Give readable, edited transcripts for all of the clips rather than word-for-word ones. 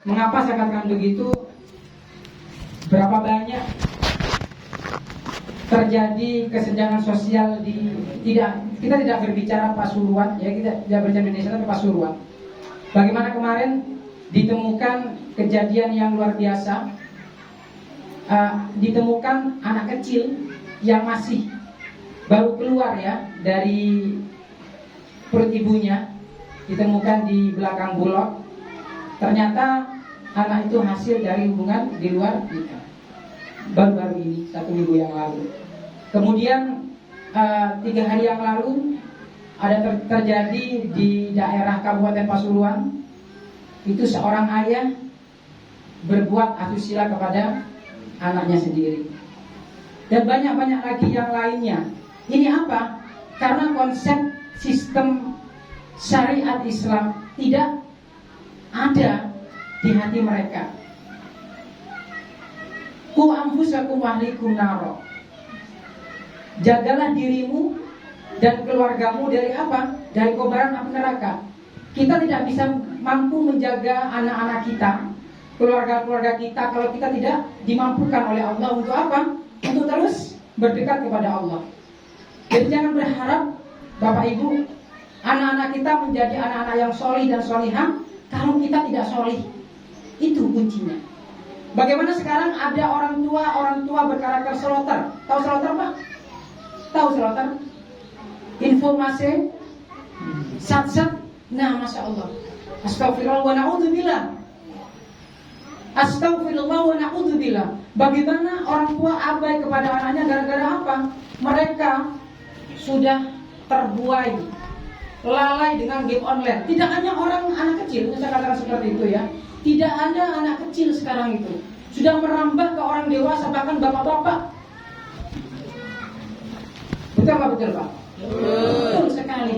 Mengapa saya katakan begitu? Berapa banyak terjadi kesenjangan sosial kita tidak berbicara Pasuruan, ya, kita tidak berbicara Indonesia tapi Pasuruan. Bagaimana kemarin ditemukan kejadian yang luar biasa, ditemukan anak kecil yang masih baru keluar ya dari perut ibunya, ditemukan di belakang bulog. Ternyata anak itu hasil dari hubungan di luar nikah. Baru-baru ini, 1 minggu yang lalu. Kemudian 3 hari yang lalu ada terjadi di daerah Kabupaten Pasuruan. Itu seorang ayah berbuat asusila kepada anaknya sendiri. Dan banyak-banyak lagi yang lainnya. Ini apa? Karena konsep sistem syariat Islam tidak ada di hati mereka. Ku anfusakum wa ahlikum naro. Jagalah dirimu dan keluargamu dari apa? Dari kobaran api neraka. Kita tidak bisa mampu menjaga anak-anak kita, keluarga-keluarga kita, kalau kita tidak dimampukan oleh Allah untuk apa? Untuk terus berdekat kepada Allah. Jadi jangan berharap Bapak Ibu, anak-anak kita menjadi anak-anak yang solih dan solihah kalau kita tidak solih. Itu kuncinya. Bagaimana sekarang ada orang tua berkarakter seloter. Tahu seloter Pak? Tahu seloter? Informasi sat-sat. Nah, Masya Allah. Astagfirullah wa na'udzubillah. Astagfirullah wa na'udzubillah. Bagaimana orang tua abai kepada anaknya gara-gara apa? Mereka sudah terbuai, lalai dengan game online. Tidak hanya anak kecil, saya katakan seperti itu ya. Tidak ada anak kecil sekarang itu, sudah merambah ke orang dewasa, bahkan bapak-bapak. Betul Pak? Betul Pak? Betul sekali.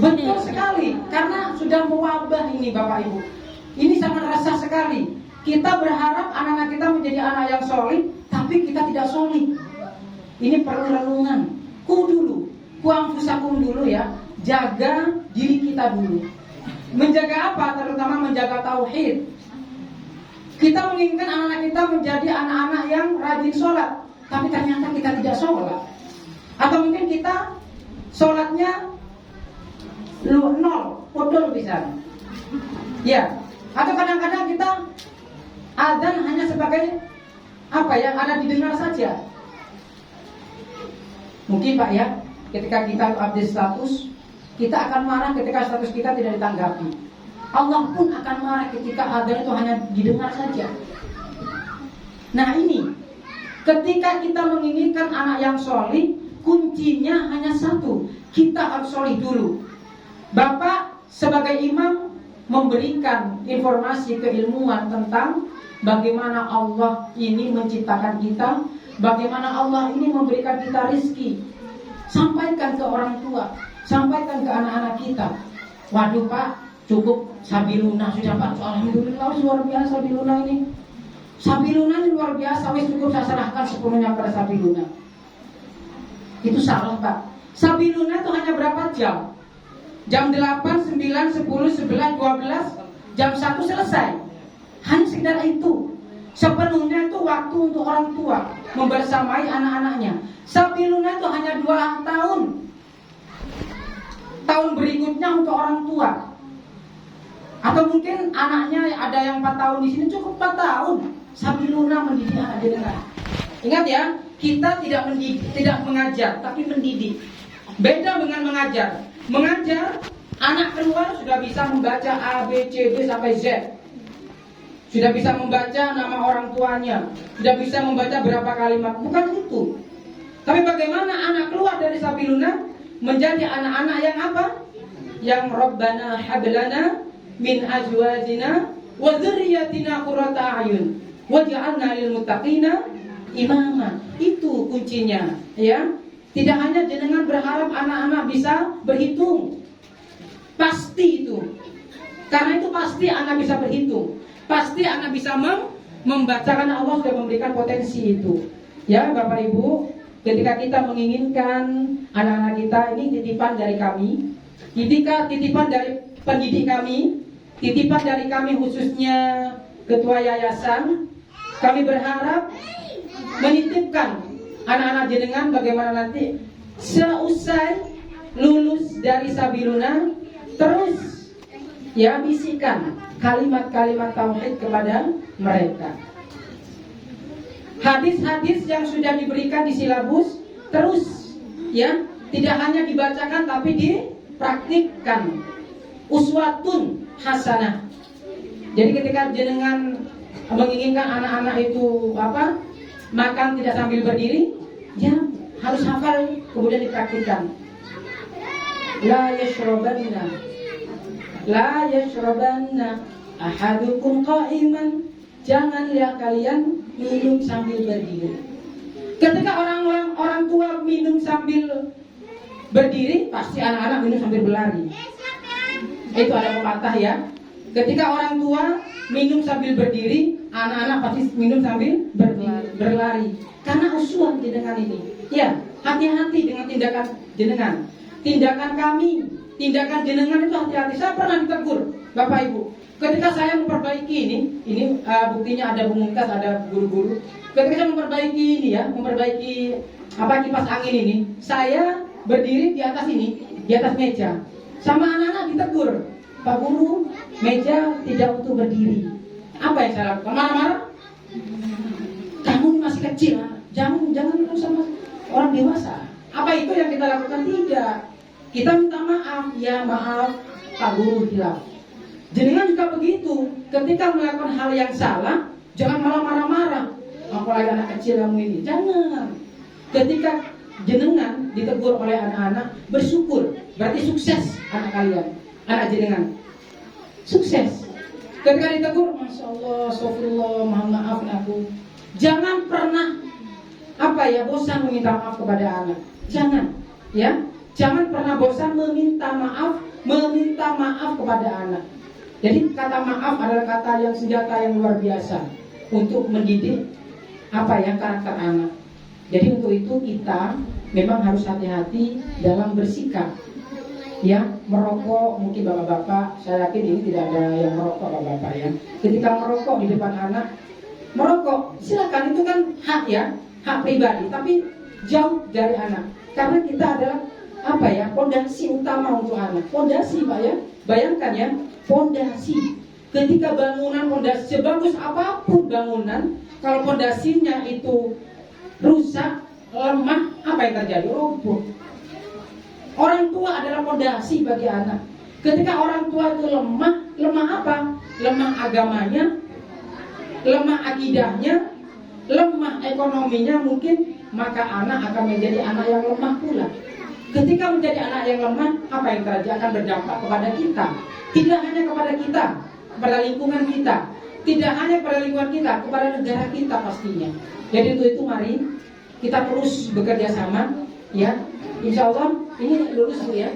Betul sekali, karena sudah mewabah ini Bapak Ibu. Ini sangat resah sekali. Kita berharap anak-anak kita menjadi anak yang solih, tapi kita tidak solih. Ini perlu renungan. Ku anfusakum dulu ya. Jaga diri kita dulu. Menjaga apa? Terutama menjaga tauhid. Kita menginginkan anak-anak kita menjadi anak-anak yang rajin sholat, tapi ternyata kita tidak sholat. Atau mungkin kita sholatnya nol, podol bisa. Ya. Atau kadang-kadang kita azan hanya sebagai apa ya? Ada didengar saja. Mungkin Pak ya, ketika kita update status, kita akan marah ketika status kita tidak ditanggapi. Allah pun akan marah ketika azan itu hanya didengar saja. Nah ini, ketika kita menginginkan anak yang solih, kuncinya hanya satu, kita harus solih dulu. Bapak sebagai imam memberikan informasi keilmuan tentang bagaimana Allah ini menciptakan kita, bagaimana Allah ini memberikan kita rizki. Sampaikan ke orang tua, sampaikan ke anak-anak kita. Waduh Pak, cukup Sabiluna sudah Pak. Alhamdulillah luar biasa Sabiluna ini. Sabiluna ini luar biasa, wis cukup saya serahkan sepenuhnya pada Sabiluna. Itu salah Pak. Sabiluna itu hanya berapa jam? Jam 8, 9, 10, 11, 12, jam 1 selesai. Hanya sekedar itu. Sepenuhnya itu waktu untuk orang tua membersamai anak-anaknya. Sabiluna itu hanya 2 tahun. Tahun berikutnya untuk orang tua. Atau mungkin anaknya ada yang 4 tahun di sini, cukup 4 tahun. Sabiluna mendidik anak dengan. Ingat ya, kita tidak mendidik, tidak mengajar, tapi mendidik. Beda dengan mengajar. Mengajar, anak keluar sudah bisa membaca A, B, C, D sampai Z. Sudah bisa membaca nama orang tuanya, sudah bisa membaca berapa kalimat. Bukan itu. Tapi bagaimana anak keluar dari Sabiluna menjadi anak-anak yang apa? Yang Rabbana hablana min azwajina wa dzurriyyatina qurrata a'yun waj'alna lil muttaqina imama. Itu kuncinya, ya. Tidak hanya jenengan berharap anak-anak bisa berhitung. Pasti itu. Karena itu pasti anak bisa berhitung. Pasti anak bisa membaca, karena Allah sudah memberikan potensi itu. Ya Bapak Ibu, ketika kita menginginkan anak-anak kita, ini titipan dari kami, titipan dari pendidik kami, titipan dari kami khususnya Ketua Yayasan, kami berharap menitipkan anak-anak jenengan bagaimana nanti seusai lulus dari Sabiluna terus ya bisikan kalimat-kalimat tauhid kepada mereka. Hadis-hadis yang sudah diberikan di silabus terus ya, tidak hanya dibacakan tapi dipraktikkan. Uswatun hasanah. Jadi ketika jenengan menginginkan anak-anak itu makan tidak sambil berdiri, ya harus hafal kemudian dipraktikkan. La yashrabanna ahadukum qa'iman. Jangan lihat kalian minum sambil berdiri. Ketika orang tua minum sambil berdiri, pasti anak-anak minum sambil berlari. Itu ada pepatah ya. Ketika orang tua minum sambil berdiri, anak-anak pasti minum sambil berlari. Karena uswah jenengan ini. Ya, hati-hati dengan tindakan jenengan. Tindakan kami, tindakan jenengan itu hati-hati. Saya pernah ditegur, Bapak Ibu. Ketika saya memperbaiki ini buktinya ada pemungkas, ada guru-guru. Ketika saya memperbaiki kipas angin ini, saya berdiri di atas meja. Sama anak-anak ditegur, Pak Guru, meja tidak untuk berdiri. Apa yang saya lakukan? Marah-marah? Kamu masih kecil, jangan sama orang dewasa. Apa itu yang kita lakukan? Tidak. Kita minta maaf, ya maaf, Pak Guru hilaf. Jenengan juga begitu. Ketika melakukan hal yang salah, jangan malah marah-marah. Apalagi anak kecil kamu ini, jangan. Ketika jenengan ditegur oleh anak-anak, bersyukur. Berarti sukses anak kalian, anak jenengan. Sukses. Ketika ditegur, Masya Allah, astagfirullah, mohon maaf aku. Jangan pernah bosan meminta maaf kepada anak. Jangan, ya. Jangan pernah bosan meminta maaf kepada anak. Jadi kata maaf adalah kata yang senjata yang luar biasa untuk mendidik karakter anak. Jadi untuk itu kita memang harus hati-hati dalam bersikap. Ya, merokok mungkin bapak-bapak, saya yakin ini tidak ada yang merokok bapak-bapak ya. Ketika merokok di depan anak, merokok silakan, itu kan hak ya, hak pribadi, tapi jauh dari anak. Karena kita adalah pondasi utama untuk anak. Pondasi Pak ya, bayangkan ya, pondasi. Ketika bangunan pondasi sebagus apapun bangunan, kalau pondasinya itu rusak, lemah, apa yang terjadi? Roboh. Orang tua adalah pondasi bagi anak. Ketika orang tua itu lemah apa? Lemah agamanya, lemah akidahnya, lemah ekonominya mungkin, maka anak akan menjadi anak yang lemah pula. Ketika menjadi anak yang lemah, apa yang terjadi? Akan berdampak kepada kita. Tidak hanya kepada kita, kepada lingkungan kita. Tidak hanya kepada lingkungan kita, kepada negara kita pastinya. Jadi untuk itu mari kita terus bekerja sama, ya. Insya Allah ini lulus Bu ya.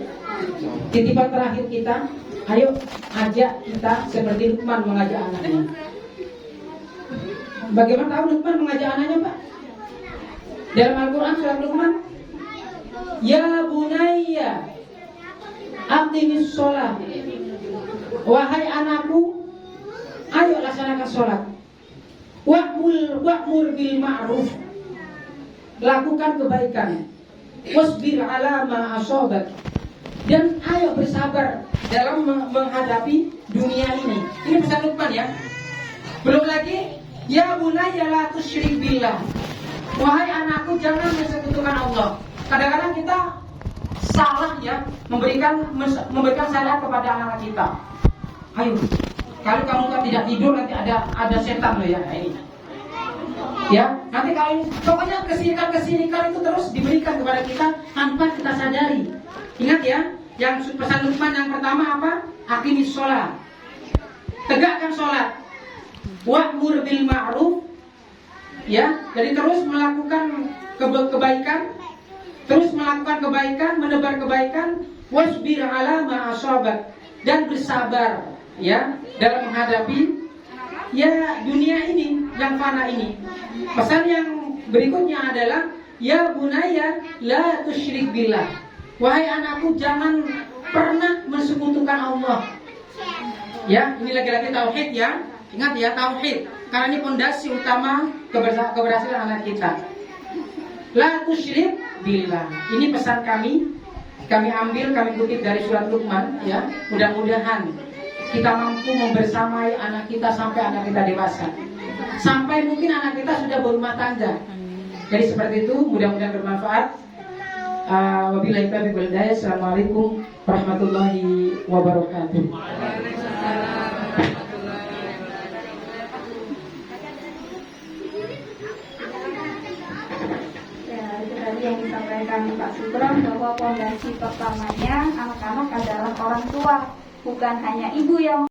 Titipan terakhir kita, ayo ajak kita seperti Luqman mengajak anaknya. Bagaimana tahu Luqman mengajak anaknya Pak? Dalam Al-Quran surat Luqman, ya bunayya aqimis sholat. Wahai anakku, ayo laksanakan sholat. Wa'mur bil ma'ruf. Lakukan kebaikan. Wasbir ala ma asobak. Dan ayo bersabar dalam menghadapi dunia ini. Ini pesan Luqman ya. Belum lagi, ya bunayya la tusyrik billah. Wahai anakku, jangan mensekutukan Allah. Kadang-kadang kita salah ya, memberikan salah kepada anak kita. Ayo, kalau kamu tidak tidur nanti ada setan loh ya. Nah, ini. Ya, nanti kalau ini, pokoknya kesirikan itu terus diberikan kepada kita tanpa kita sadari. Ingat ya, yang pesan Luqman yang pertama apa? Aqimis sholat. Tegakkan sholat. Wa'mur bil ma'ruf. Ya, jadi terus melakukan kebaikan, menebar kebaikan. Wasbir ala ma asabak. Dan bersabar ya dalam menghadapi ya dunia ini yang fana ini. Pesan yang berikutnya adalah ya bunayya la tusyrik billah. Wahai anakku, jangan pernah mensekutukan Allah. Ya, ini lagi-lagi tauhid ya. Ingat ya, tauhid. Karena ini pondasi utama keberhasilan anak kita. La tusyrik billah. Ini pesan kami ambil, kami kutip dari surat Luqman ya. Mudah-mudahan kita mampu membersamai anak kita sampai anak kita dewasa. Sampai mungkin anak kita sudah berumah tangga. Jadi seperti itu, mudah-mudahan bermanfaat. Wabillahi taufiq wal hidayah. Assalamualaikum warahmatullahi wabarakatuh. Yang disampaikan Pak Sugeng bahwa fondasi pertamanya anak-anak adalah orang tua, bukan hanya ibu yang